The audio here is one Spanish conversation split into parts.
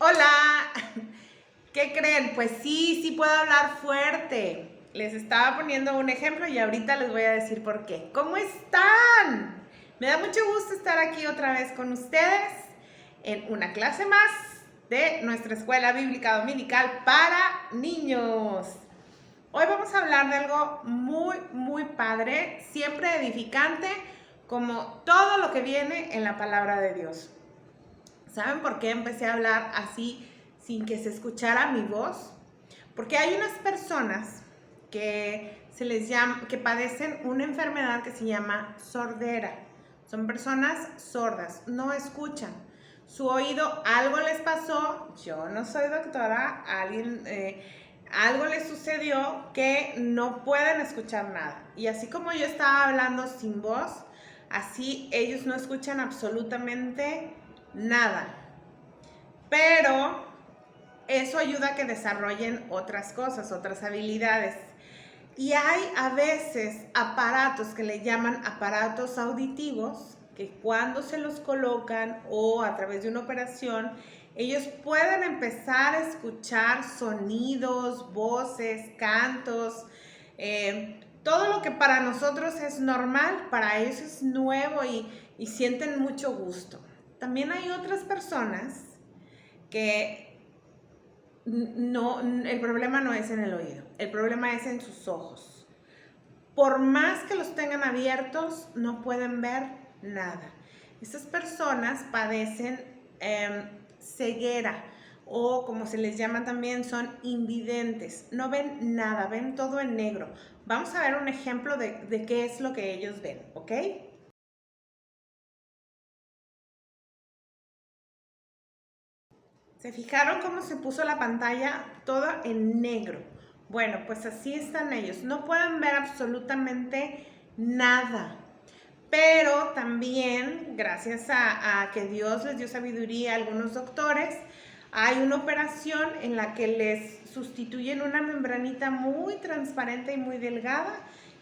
Hola, ¿qué creen? Pues sí puedo hablar fuerte. Les estaba poniendo un ejemplo y ahorita les voy a decir por qué. ¿Cómo están? Me da mucho gusto estar aquí otra vez con ustedes en una clase más de nuestra escuela bíblica dominical para niños. Hoy vamos a hablar de algo muy padre, siempre edificante, como todo lo que viene en la palabra de Dios. ¿Saben por qué empecé a hablar así sin que se escuchara mi voz? Porque hay unas personas que que padecen una enfermedad que se llama sordera. Son personas sordas, no escuchan. Su oído, algo les pasó, yo no soy doctora, algo les sucedió que no pueden escuchar nada. Y así como yo estaba hablando sin voz, así ellos no escuchan absolutamente nada. Pero eso ayuda a que desarrollen otras cosas, otras habilidades. Y hay a veces aparatos que le llaman aparatos auditivos, que cuando se los colocan o a través de una operación, ellos pueden empezar a escuchar sonidos, voces, cantos, todo lo que para nosotros es normal, para ellos es nuevo y sienten mucho gusto. También hay otras personas que el problema no es en el oído, el problema es en sus ojos. Por más que los tengan abiertos, no pueden ver nada. Estas personas padecen ceguera o como se les llama también son invidentes. No ven nada, ven todo en negro. Vamos a ver un ejemplo de qué es lo que ellos ven, ¿ok? ¿Se fijaron cómo se puso la pantalla toda en negro? Bueno, pues así están ellos. No pueden ver absolutamente nada. Pero también, gracias a que Dios les dio sabiduría a algunos doctores, hay una operación en la que les sustituyen una membranita muy transparente y muy delgada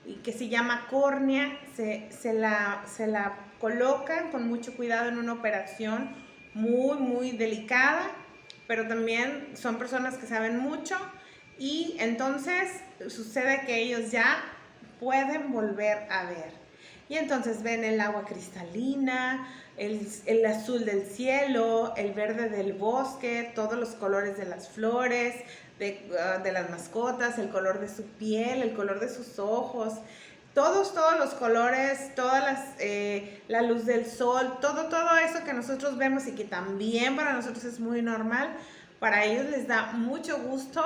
y que se llama córnea. Se la colocan con mucho cuidado en una operación muy delicada, pero también son personas que saben mucho y entonces sucede que ellos ya pueden volver a ver. Y entonces ven el agua cristalina, el azul del cielo, el verde del bosque, todos los colores de las flores, de las mascotas, el color de su piel, el color de sus ojos, todos los colores, la luz del sol, todo eso que nosotros vemos y que también para nosotros es muy normal, para ellos les da mucho gusto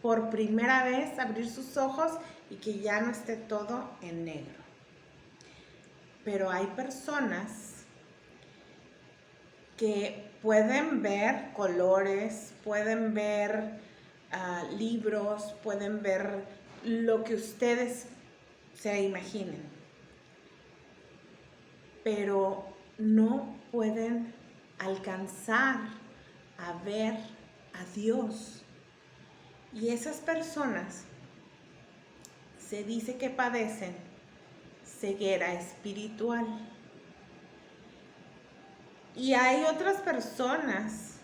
por primera vez abrir sus ojos y que ya no esté todo en negro. Pero hay personas que pueden ver colores, pueden ver libros, pueden ver lo que ustedes se imaginen, pero no pueden alcanzar a ver a Dios. Y esas personas se dice que padecen ceguera espiritual. Y hay otras personas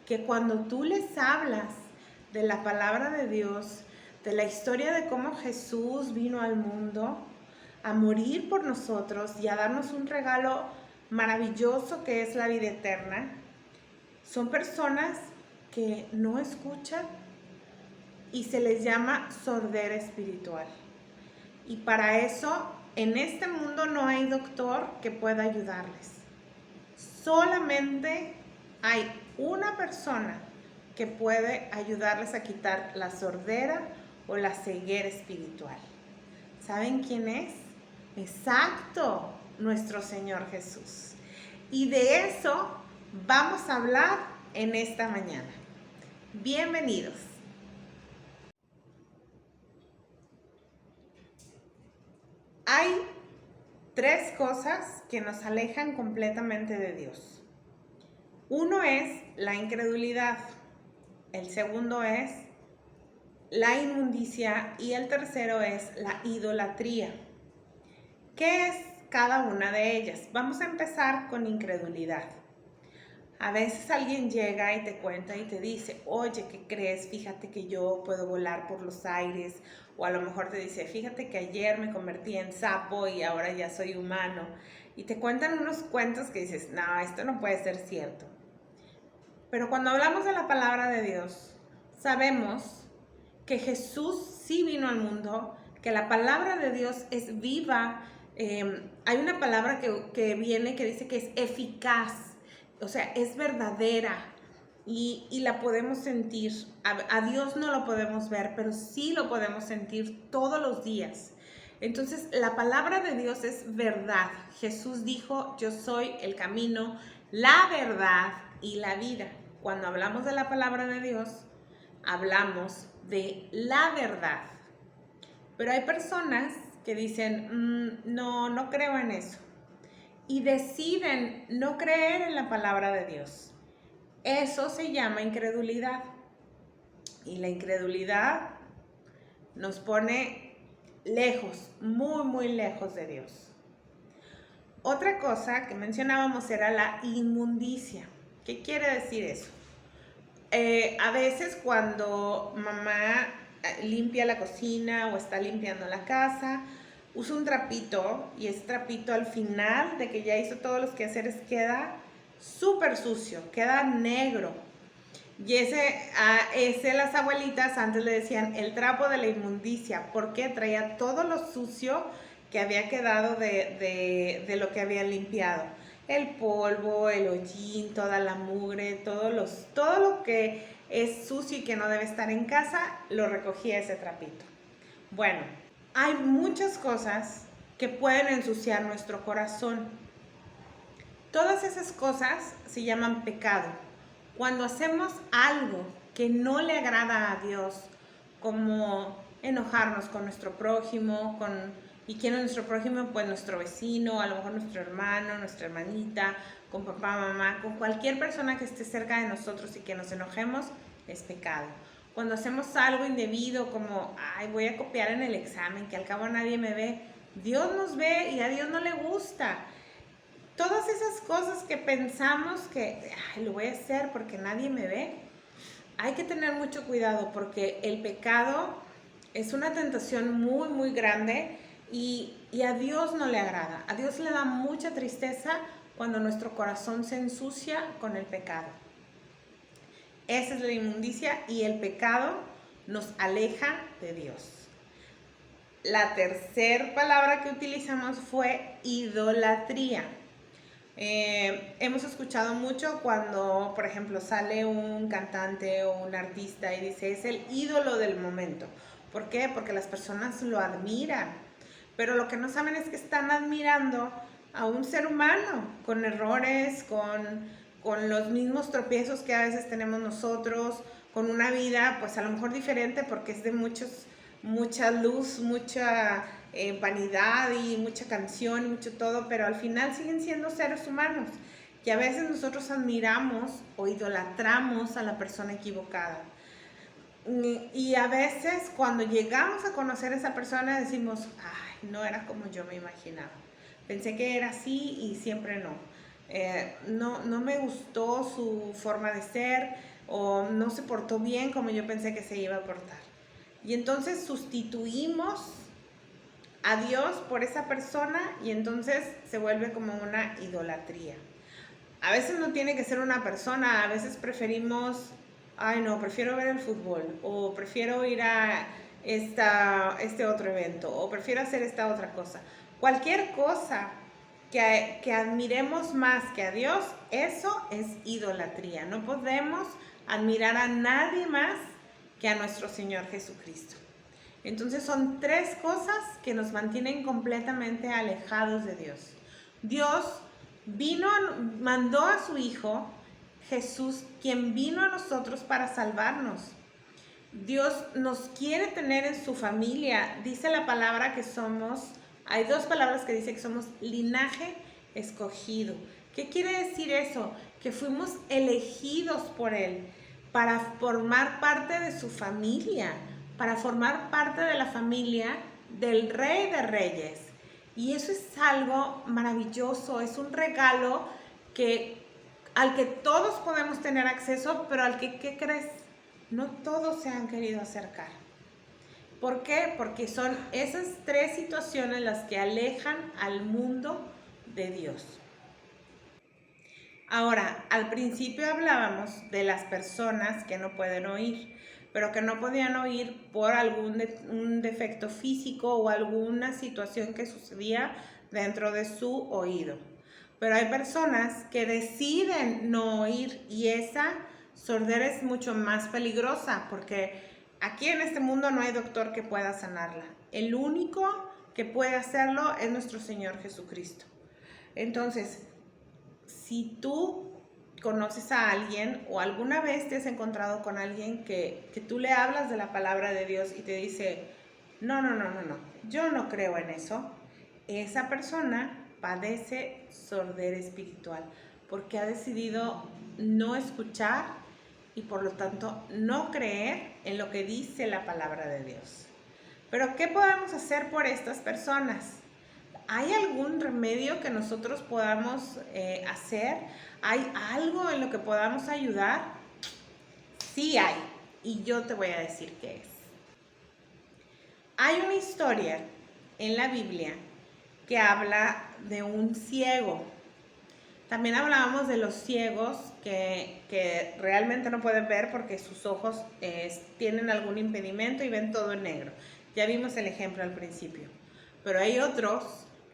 que cuando tú les hablas de la palabra de Dios, de la historia de cómo Jesús vino al mundo a morir por nosotros y a darnos un regalo maravilloso que es la vida eterna, son personas que no escuchan y se les llama sordera espiritual. Y para eso, en este mundo no hay doctor que pueda ayudarles. Solamente hay una persona que puede ayudarles a quitar la sordera o la ceguera espiritual. ¿Saben quién es? Exacto, nuestro Señor Jesús. Y de eso vamos a hablar en esta mañana. Bienvenidos. Hay tres cosas que nos alejan completamente de Dios. Uno es la incredulidad, el segundo es la inmundicia y el tercero es la idolatría. ¿Qué es cada una de ellas? Vamos a empezar con incredulidad. A veces alguien llega y te cuenta y te dice, oye, ¿qué crees? Fíjate que yo puedo volar por los aires. O a lo mejor te dice, fíjate que ayer me convertí en sapo y ahora ya soy humano. Y te cuentan unos cuentos que dices, no, esto no puede ser cierto. Pero cuando hablamos de la palabra de Dios, sabemos que Jesús sí vino al mundo, que la palabra de Dios es viva. Hay una palabra que viene que dice que es eficaz, o sea, es verdadera y la podemos sentir. A Dios no lo podemos ver, pero sí lo podemos sentir todos los días. Entonces, la palabra de Dios es verdad. Jesús dijo, yo soy el camino, la verdad y la vida. Cuando hablamos de la palabra de Dios, hablamos de la verdad. Pero hay personas que dicen, no creo en eso. Y deciden no creer en la palabra de Dios. Eso se llama incredulidad. Y la incredulidad nos pone lejos, muy, muy lejos de Dios. Otra cosa que mencionábamos era la inmundicia. ¿Qué quiere decir eso? A veces cuando mamá limpia la cocina o está limpiando la casa, usa un trapito y ese trapito al final de que ya hizo todos los quehaceres queda súper sucio, queda negro. Y ese las abuelitas antes le decían el trapo de la inmundicia, porque traía todo lo sucio que había quedado de lo que habían limpiado. El polvo, el hollín, toda la mugre, todo lo que es sucio y que no debe estar en casa, lo recogía ese trapito. Bueno, hay muchas cosas que pueden ensuciar nuestro corazón. Todas esas cosas se llaman pecado. Cuando hacemos algo que no le agrada a Dios, como enojarnos con nuestro prójimo, ¿y quién es nuestro prójimo? Pues nuestro vecino, a lo mejor nuestro hermano, nuestra hermanita, con papá, mamá, con cualquier persona que esté cerca de nosotros y que nos enojemos, es pecado. Cuando hacemos algo indebido como, voy a copiar en el examen, que al cabo nadie me ve, Dios nos ve y a Dios no le gusta. Todas esas cosas que pensamos que lo voy a hacer porque nadie me ve, hay que tener mucho cuidado porque el pecado es una tentación muy, muy grande y a Dios no le agrada. A Dios le da mucha tristeza cuando nuestro corazón se ensucia con el pecado. Esa es la inmundicia y el pecado nos aleja de Dios. La tercera palabra que utilizamos fue idolatría. Hemos escuchado mucho cuando, por ejemplo, sale un cantante o un artista y dice, es el ídolo del momento. ¿Por qué? Porque las personas lo admiran. Pero lo que no saben es que están admirando a un ser humano con errores, con los mismos tropiezos que a veces tenemos nosotros, con una vida pues a lo mejor diferente porque es de mucha luz, mucha vanidad y mucha canción y mucho todo, pero al final siguen siendo seres humanos y a veces nosotros admiramos o idolatramos a la persona equivocada. Y a veces cuando llegamos a conocer a esa persona decimos, no era como yo me imaginaba. Pensé que era así y siempre no. No me gustó su forma de ser o no se portó bien como yo pensé que se iba a portar. Y entonces sustituimos a Dios por esa persona y entonces se vuelve como una idolatría. A veces no tiene que ser una persona, a veces preferimos, prefiero ver el fútbol o prefiero ir a este otro evento o prefiero hacer esta otra cosa. Cualquier cosa que admiremos más que a Dios, eso es idolatría. No podemos admirar a nadie más que a nuestro Señor Jesucristo. Entonces son tres cosas que nos mantienen completamente alejados de Dios. Dios mandó a su Hijo Jesús, quien vino a nosotros para salvarnos. Dios nos quiere tener en su familia. Dice la palabra que hay dos palabras que dice que somos linaje escogido. ¿Qué quiere decir eso? Que fuimos elegidos por Él para formar parte de su familia, para formar parte de la familia del Rey de Reyes. Y eso es algo maravilloso, es un regalo que al que todos podemos tener acceso, pero al que, ¿qué crees? No todos se han querido acercar. ¿Por qué? Porque son esas tres situaciones las que alejan al mundo de Dios. Ahora, al principio hablábamos de las personas que no pueden oír, pero que no podían oír por un defecto físico o alguna situación que sucedía dentro de su oído. Pero hay personas que deciden no oír y esa sordera es mucho más peligrosa porque aquí en este mundo no hay doctor que pueda sanarla. El único que puede hacerlo es nuestro Señor Jesucristo. Entonces, si tú conoces a alguien o alguna vez te has encontrado con alguien que tú le hablas de la palabra de Dios y te dice, no, yo no creo en eso, esa persona padece sordera espiritual porque ha decidido no escuchar y por lo tanto no creer en lo que dice la palabra de Dios. Pero ¿qué podemos hacer por estas personas? ¿Hay algún remedio que nosotros podamos hacer? ¿Hay algo en lo que podamos ayudar? Sí hay, y yo te voy a decir qué es. Hay una historia en la Biblia que habla de un ciego. También hablábamos de los ciegos que realmente no pueden ver porque sus ojos tienen algún impedimento y ven todo en negro. Ya vimos el ejemplo al principio. Pero hay otros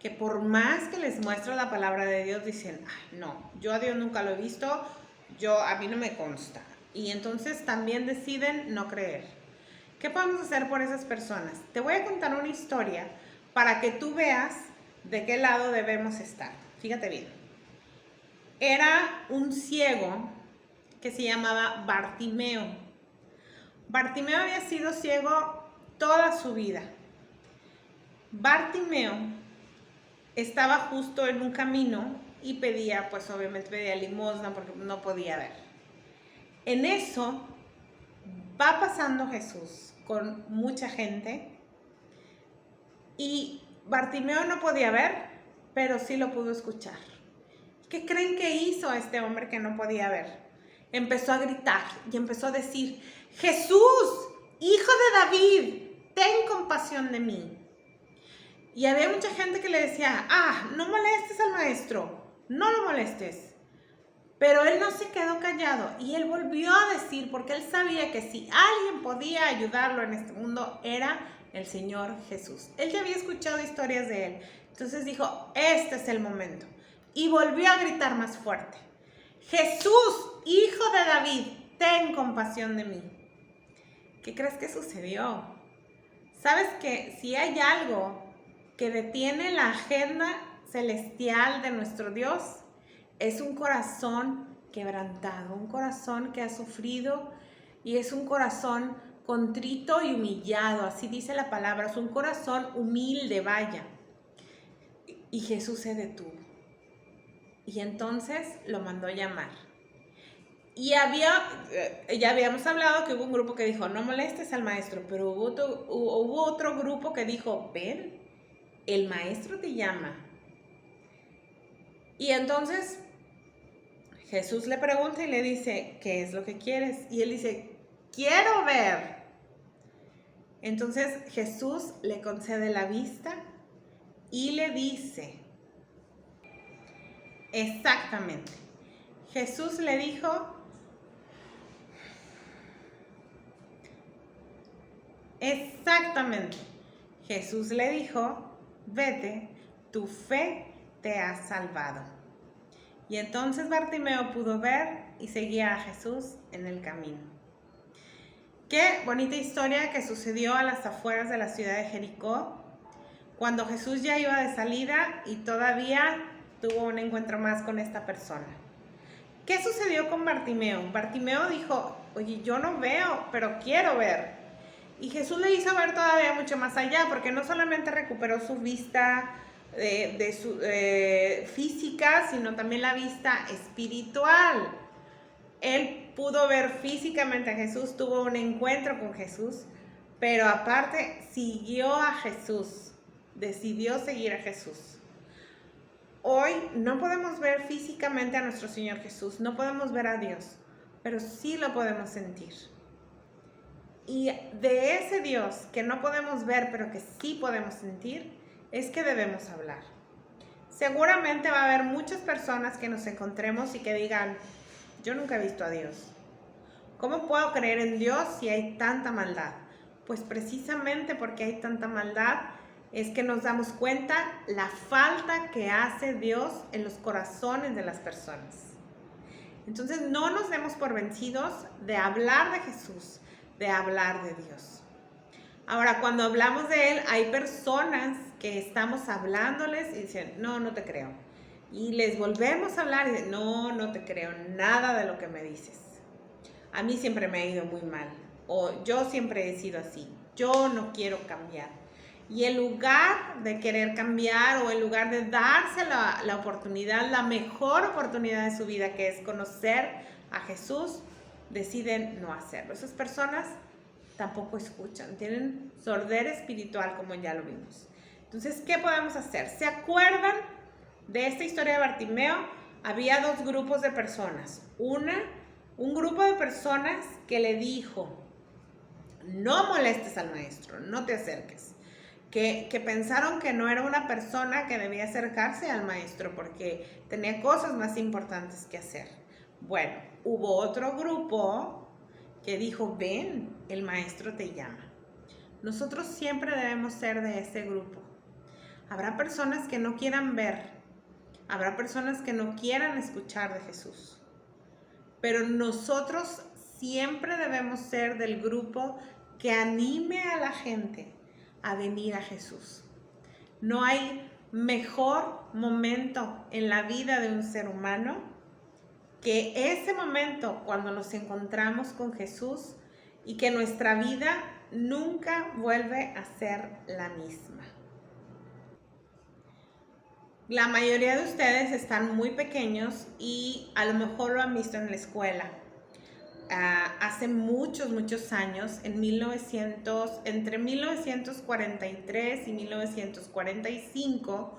que por más que les muestra la palabra de Dios dicen, no, yo a Dios nunca lo he visto, a mí no me consta. Y entonces también deciden no creer. ¿Qué podemos hacer por esas personas? Te voy a contar una historia para que tú veas de qué lado debemos estar. Fíjate bien. Era un ciego que se llamaba Bartimeo. Bartimeo había sido ciego toda su vida. Bartimeo estaba justo en un camino y pedía, pues obviamente pedía limosna porque no podía ver. En eso va pasando Jesús con mucha gente y Bartimeo no podía ver, pero sí lo pudo escuchar. ¿Qué creen que hizo este hombre que no podía ver? Empezó a gritar y empezó a decir, Jesús, hijo de David, ten compasión de mí. Y había mucha gente que le decía, no molestes al maestro, no lo molestes. Pero él no se quedó callado y él volvió a decir, porque él sabía que si alguien podía ayudarlo en este mundo, era el Señor Jesús. Él ya había escuchado historias de él. Entonces dijo, este es el momento. Y volvió a gritar más fuerte, Jesús, hijo de David, ten compasión de mí. ¿Qué crees que sucedió? ¿Sabes que si hay algo que detiene la agenda celestial de nuestro Dios? Es un corazón quebrantado, un corazón que ha sufrido y es un corazón contrito y humillado, así dice la palabra, es un corazón humilde, vaya. Y Jesús se detuvo y entonces lo mandó llamar. Y ya habíamos hablado que hubo un grupo que dijo, no molestes al maestro, pero hubo otro grupo que dijo, ven, el maestro te llama. Y entonces Jesús le pregunta y le dice, ¿qué es lo que quieres? Y él dice, quiero ver. Entonces Jesús le concede la vista y le dice, exactamente, Jesús le dijo, exactamente, Jesús le dijo, vete, tu fe te ha salvado. Y entonces Bartimeo pudo ver y seguía a Jesús en el camino. Qué bonita historia que sucedió a las afueras de la ciudad de Jericó, cuando Jesús ya iba de salida y todavía tuvo un encuentro más con esta persona. ¿Qué sucedió con Bartimeo? Bartimeo dijo, oye, yo no veo, pero quiero ver. Y Jesús le hizo ver todavía mucho más allá, porque no solamente recuperó su vista física, sino también la vista espiritual. Él pudo ver físicamente a Jesús, tuvo un encuentro con Jesús, pero aparte siguió a Jesús, decidió seguir a Jesús. hoy no podemos ver físicamente a nuestro Señor Jesús, no podemos ver a Dios, pero sí lo podemos sentir. Y de ese Dios que no podemos ver, pero que sí podemos sentir, es que debemos hablar. Seguramente va a haber muchas personas que nos encontremos y que digan, yo nunca he visto a Dios. ¿Cómo puedo creer en Dios si hay tanta maldad? Pues precisamente porque hay tanta maldad es que nos damos cuenta la falta que hace Dios en los corazones de las personas. Entonces no nos demos por vencidos de hablar de Jesús, de hablar de Dios. Ahora, cuando hablamos de Él, hay personas que estamos hablándoles y dicen, no, no te creo. Y les volvemos a hablar y dicen, no, no te creo nada de lo que me dices. A mí siempre me ha ido muy mal. O yo siempre he sido así. Yo no quiero cambiar. Y en lugar de querer cambiar o en lugar de darse la oportunidad, la mejor oportunidad de su vida, que es conocer a Jesús, deciden no hacerlo. Esas personas tampoco escuchan, tienen sordera espiritual, como ya lo vimos. Entonces, ¿qué podemos hacer? ¿Se acuerdan de esta historia de Bartimeo? Había dos grupos de personas. Un grupo de personas que le dijo, no molestes al maestro, no te acerques. Que pensaron que no era una persona que debía acercarse al maestro porque tenía cosas más importantes que hacer. Bueno, hubo otro grupo que dijo, ven, el maestro te llama. Nosotros siempre debemos ser de ese grupo. Habrá personas que no quieran ver, habrá personas que no quieran escuchar de Jesús, pero nosotros siempre debemos ser del grupo que anime a la gente a venir a Jesús. No hay mejor momento en la vida de un ser humano que ese momento cuando nos encontramos con Jesús y que nuestra vida nunca vuelve a ser la misma. La mayoría de ustedes están muy pequeños y a lo mejor lo han visto en la escuela. Hace muchos años, entre 1943 y 1945,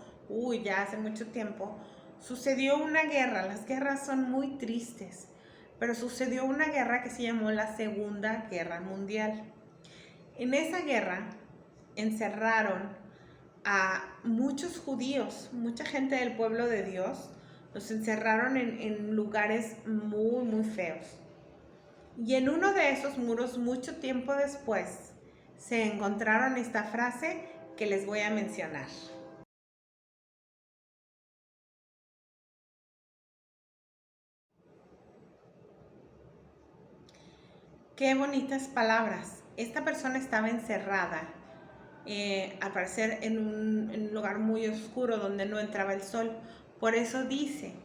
ya hace mucho tiempo, sucedió una guerra. Las guerras son muy tristes, pero sucedió una guerra que se llamó la Segunda Guerra Mundial. En esa guerra encerraron a muchos judíos, mucha gente del pueblo de Dios, los encerraron en lugares muy feos. Y en uno de esos muros, mucho tiempo después, se encontraron esta frase que les voy a mencionar. Qué bonitas palabras. Esta persona estaba encerrada, al parecer en un lugar muy oscuro donde no entraba el sol. Por eso dice,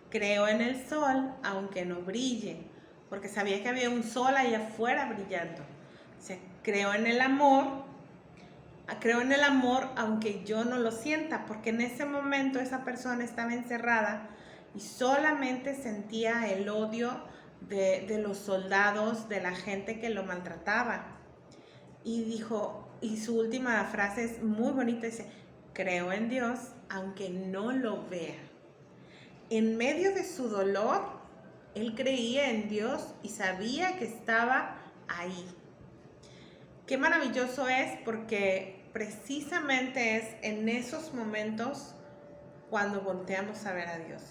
creo en el sol aunque no brille, porque sabía que había un sol allá afuera brillando. O sea, creo en el amor aunque yo no lo sienta, porque en ese momento esa persona estaba encerrada y solamente sentía el odio de los soldados, de la gente que lo maltrataba. Y dijo, y su última frase es muy bonita, dice, creo en Dios aunque no lo vea. En medio de su dolor, él creía en Dios y sabía que estaba ahí. Qué maravilloso es, porque precisamente es en esos momentos cuando volteamos a ver a Dios.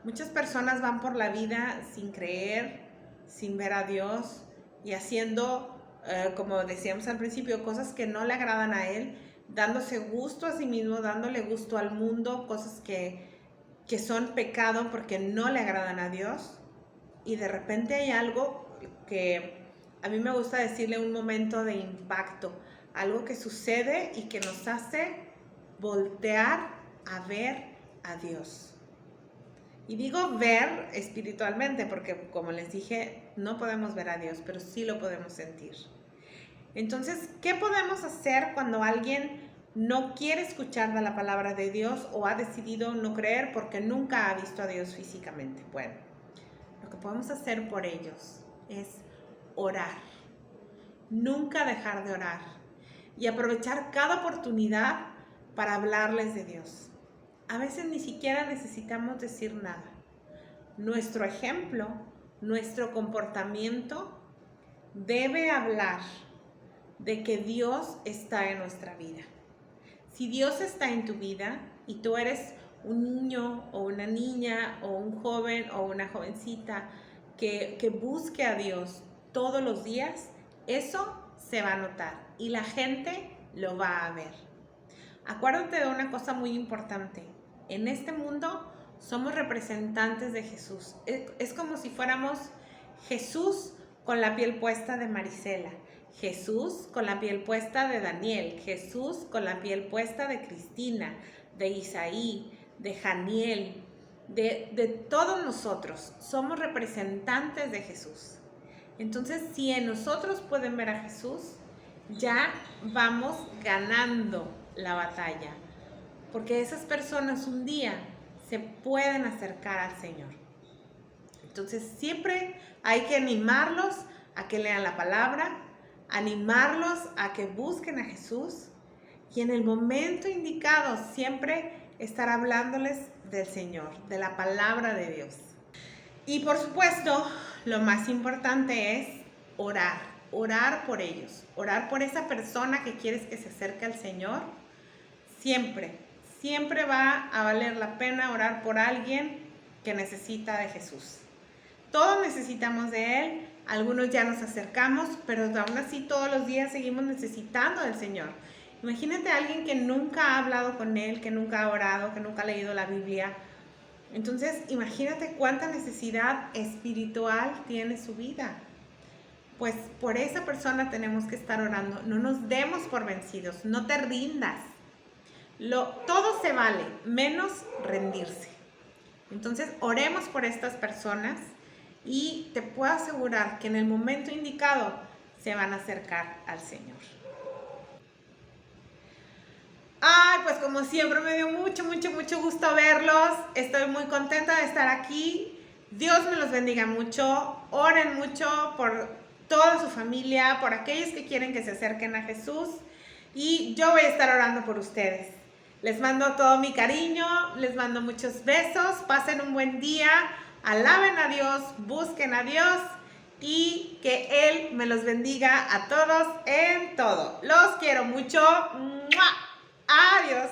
Muchas personas van por la vida sin creer, sin ver a Dios y haciendo, como decíamos al principio, cosas que no le agradan a Él, dándose gusto a sí mismo, dándole gusto al mundo, cosas que son pecado porque no le agradan a Dios. Y de repente hay algo que a mí me gusta decirle un momento de impacto, algo que sucede y que nos hace voltear a ver a Dios. Y digo ver espiritualmente porque, como les dije, no podemos ver a Dios, pero sí lo podemos sentir. Entonces, ¿qué podemos hacer cuando alguien no quiere escuchar de la palabra de Dios o ha decidido no creer porque nunca ha visto a Dios físicamente? Bueno, lo que podemos hacer por ellos es orar. Nunca dejar de orar y aprovechar cada oportunidad para hablarles de Dios. a veces ni siquiera necesitamos decir nada. Nuestro ejemplo, nuestro comportamiento debe hablar de que Dios está en nuestra vida. Si Dios está en tu vida y tú eres un niño o una niña o un joven o una jovencita que busque a Dios todos los días, eso se va a notar y la gente lo va a ver. Acuérdate de una cosa muy importante. En este mundo somos representantes de Jesús. Es como si fuéramos Jesús con la piel puesta de Marisela, Jesús con la piel puesta de Daniel, Jesús con la piel puesta de Cristina, de Isaí, de Janiel, de todos nosotros. Somos representantes de Jesús. Entonces, si en nosotros pueden ver a Jesús, ya vamos ganando la batalla, porque esas personas un día se pueden acercar al Señor. Entonces siempre hay que animarlos a que lean la palabra, animarlos a que busquen a Jesús y en el momento indicado siempre estar hablándoles del Señor, de la palabra de Dios. Y por supuesto, lo más importante es orar por ellos, orar por esa persona que quieres que se acerque al Señor. Siempre va a valer la pena orar por alguien que necesita de Jesús. Todos necesitamos de Él, algunos ya nos acercamos, pero aún así todos los días seguimos necesitando del Señor. Imagínate a alguien que nunca ha hablado con Él, que nunca ha orado, que nunca ha leído la Biblia. Entonces, imagínate cuánta necesidad espiritual tiene su vida. Pues por esa persona tenemos que estar orando. No nos demos por vencidos, no te rindas. Todo se vale, menos rendirse. Entonces, oremos por estas personas y te puedo asegurar que en el momento indicado se van a acercar al Señor. Ay, pues como siempre me dio mucho gusto verlos. Estoy muy contenta de estar aquí. Dios me los bendiga mucho. Oren mucho por toda su familia, por aquellos que quieren que se acerquen a Jesús. Y yo voy a estar orando por ustedes. Les mando todo mi cariño, les mando muchos besos. Pasen un buen día. Alaben a Dios, busquen a Dios y que Él me los bendiga a todos en todo. Los quiero mucho. ¡Mua! Adiós.